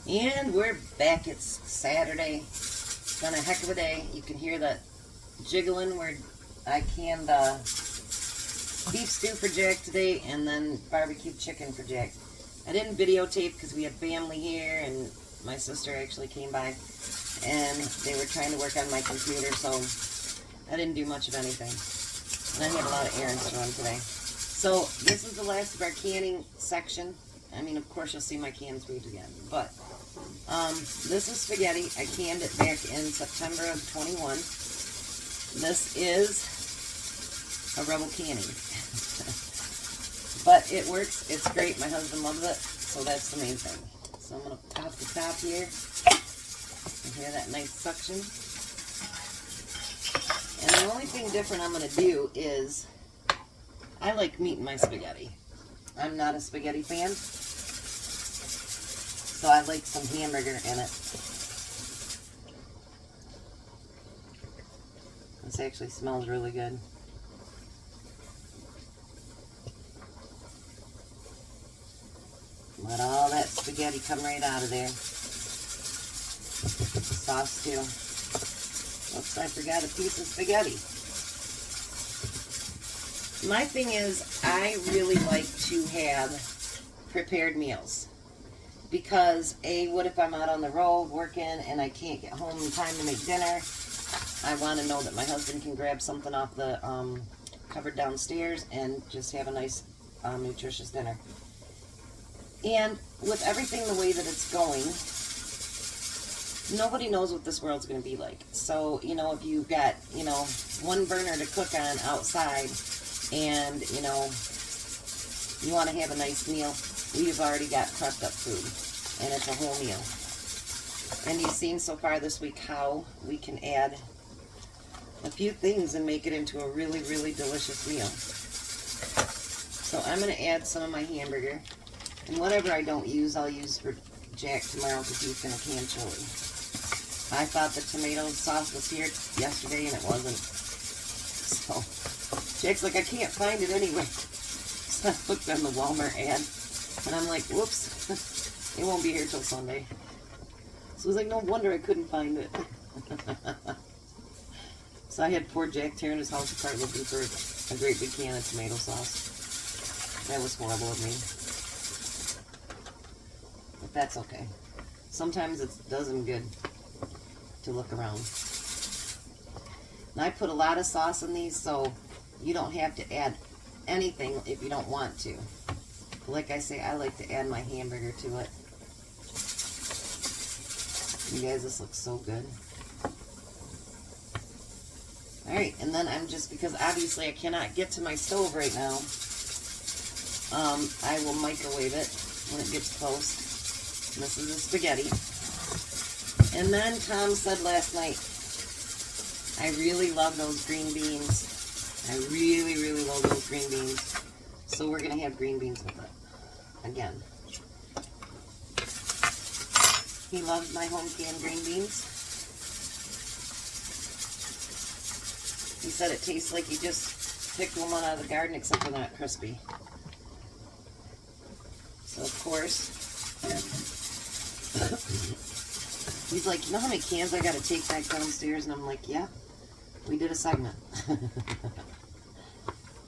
And we're back. It's Saturday. It's been a heck of a day. You can hear that jiggling where I canned beef stew for Jack today and then barbecue chicken for Jack. I didn't videotape because we had family here and my sister actually came by and they were trying to work on my computer, so I didn't do much of anything. And I had a lot of errands to run today. So this is the last of our canning section. I mean, of course, you'll see my canned foods again, but this is spaghetti. I canned it back in September of 21. This is a Rebel canning. But it works. It's great. My husband loves it, so that's the main thing. So I'm going to pop the top here. You hear that nice suction? And the only thing different I'm going to do is I like meat in my spaghetti. I'm not a spaghetti fan, so I like some hamburger in it. This actually smells really good. Let all that spaghetti come right out of there. Sauce too. Oops, I forgot a piece of spaghetti. My thing is, I really like to have prepared meals. Because, A, what if I'm out on the road working and I can't get home in time to make dinner? I want to know that my husband can grab something off the cupboard downstairs and just have a nice, nutritious dinner. And with everything the way that it's going, nobody knows what this world's going to be like. So, you know, if you've got, you know, one burner to cook on outside and, you know, you want to have a nice meal, we've already got prepped up food. And it's a whole meal. And you've seen so far this week how we can add a few things and make it into a really, really delicious meal. So I'm going to add some of my hamburger. And whatever I don't use, I'll use for Jack tomorrow because he's going to can chili. I thought the tomato sauce was here yesterday and it wasn't. So Jack's like, I can't find it anyway. So I looked on the Walmart ad and I'm like, whoops, it won't be here till Sunday. So I was like, no wonder I couldn't find it. So I had poor Jack tearing his house apart looking for a great big can of tomato sauce. That was horrible of me. But that's okay. Sometimes it does them good to look around. And I put a lot of sauce in these, so you don't have to add anything if you don't want to. Like I say, I like to add my hamburger to it. You guys, this looks so good. Alright, and then I'm just, because obviously I cannot get to my stove right now, I will microwave it when it gets close. And this is the spaghetti. And then Tom said last night, I really love those green beans. I really, really love those green beans. So we're going to have green beans with it. Again. He loves my home canned green beans. He said it tastes like you just picked one out of the garden, except for not crispy. So of course, he's like, you know how many cans I got to take back downstairs? And I'm like, yeah, we did a segment.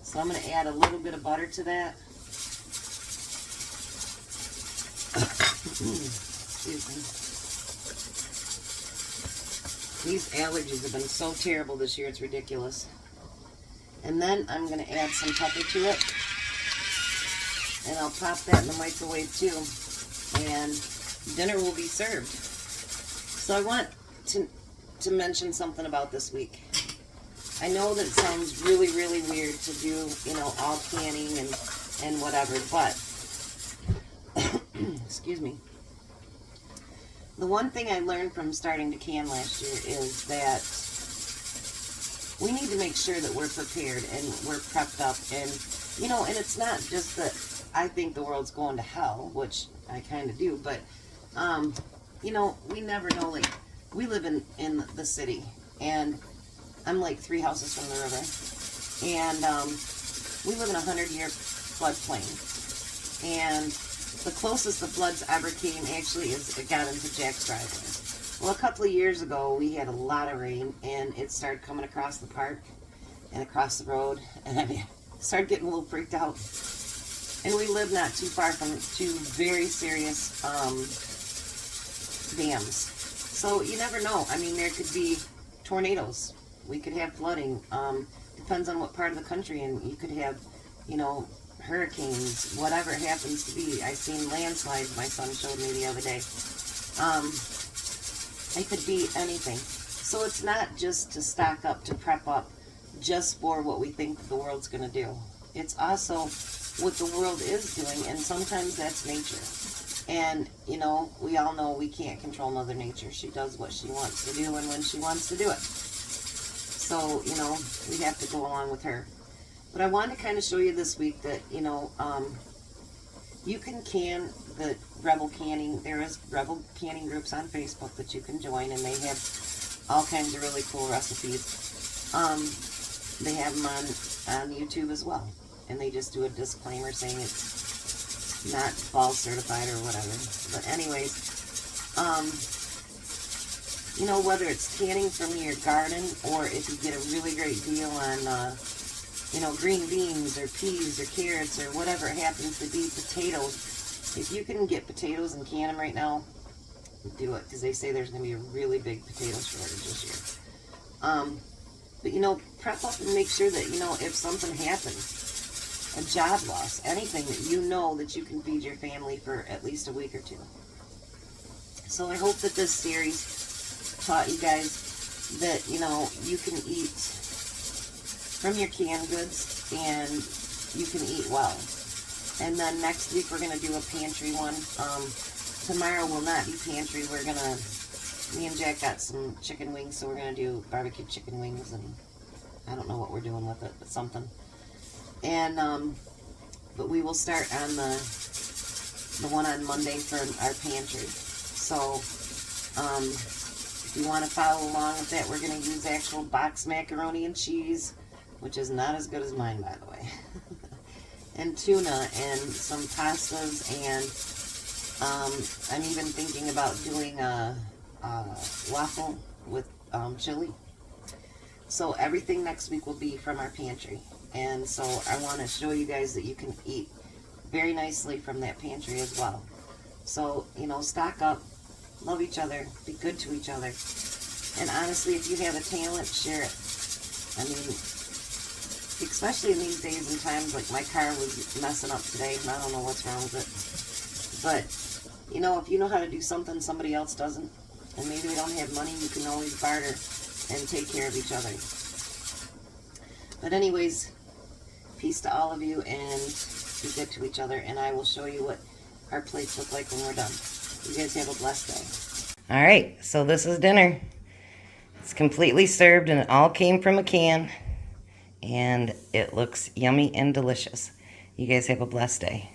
So I'm going to add a little bit of butter to that. Excuse me. These allergies have been so terrible this year, it's ridiculous. And then I'm going to add some pepper to it. And I'll pop that in the microwave too. And dinner will be served. So I want to mention something about this week. I know that it sounds really, really weird to do, you know, all canning and whatever, but excuse me. The one thing I learned from starting to can last year is that we need to make sure that we're prepared and we're prepped up. And, you know, and it's not just that I think the world's going to hell, which I kind of do, but, you know, we never know. Like, we live in the city, and I'm like 3 houses from the river, and we live in a 100-year floodplain. And The closest the floods ever came actually is it got into Jack's driveway. Well, a couple of years ago, we had a lot of rain, and it started coming across the park and across the road, and I started getting a little freaked out. And we live not too far from two very serious dams. So you never know. I mean, there could be tornadoes. We could have flooding. Depends on what part of the country, and you could have, you know, hurricanes, whatever it happens to be. I seen landslides my son showed me the other day. It could be anything. So it's not just to stock up, to prep up, just for what we think the world's going to do. It's also what the world is doing, and sometimes that's nature. And, you know, we all know we can't control Mother Nature. She does what she wants to do and when she wants to do it. So, you know, we have to go along with her. But I wanted to kind of show you this week that, you know, you can can the Rebel Canning. There is Rebel Canning groups on Facebook that you can join, and they have all kinds of really cool recipes. They have them on YouTube as well, and they just do a disclaimer saying it's not fall certified or whatever. But anyways, you know, whether it's canning from your garden or if you get a really great deal on, you know, green beans or peas or carrots or whatever it happens to be, potatoes. If you can get potatoes and can them right now, do it, because they say there's going to be a really big potato shortage this year. But, you know, prep up and make sure that, you know, if something happens, a job loss, anything that you know that you can feed your family for at least a week or two. So I hope that this series taught you guys that, you know, you can eat from your canned goods and you can eat well. And then next week we're going to do a pantry one. Tomorrow will not be pantry. We're going to, me and Jack got some chicken wings, so we're going to do barbecue chicken wings, and I don't know what we're doing with it, but something. And, but we will start on the one on Monday for our pantry. So, if you want to follow along with that, we're going to use actual box macaroni and cheese, which is not as good as mine, by the way. And tuna and some pastas, and I'm even thinking about doing a waffle with chili. So everything next week will be from our pantry. And so I want to show you guys that you can eat very nicely from that pantry as well. So, you know, stock up, love each other, be good to each other. And honestly, if you have a talent, share it. I mean, especially in these days and times, like my car was messing up today, and I don't know what's wrong with it. But, you know, if you know how to do something somebody else doesn't, and maybe we don't have money, you can always barter and take care of each other. But anyways, peace to all of you, and be good to each other, and I will show you what our plates look like when we're done. You guys have a blessed day. All right, so this is dinner. It's completely served, and it all came from a can. And it looks yummy and delicious. You guys have a blessed day.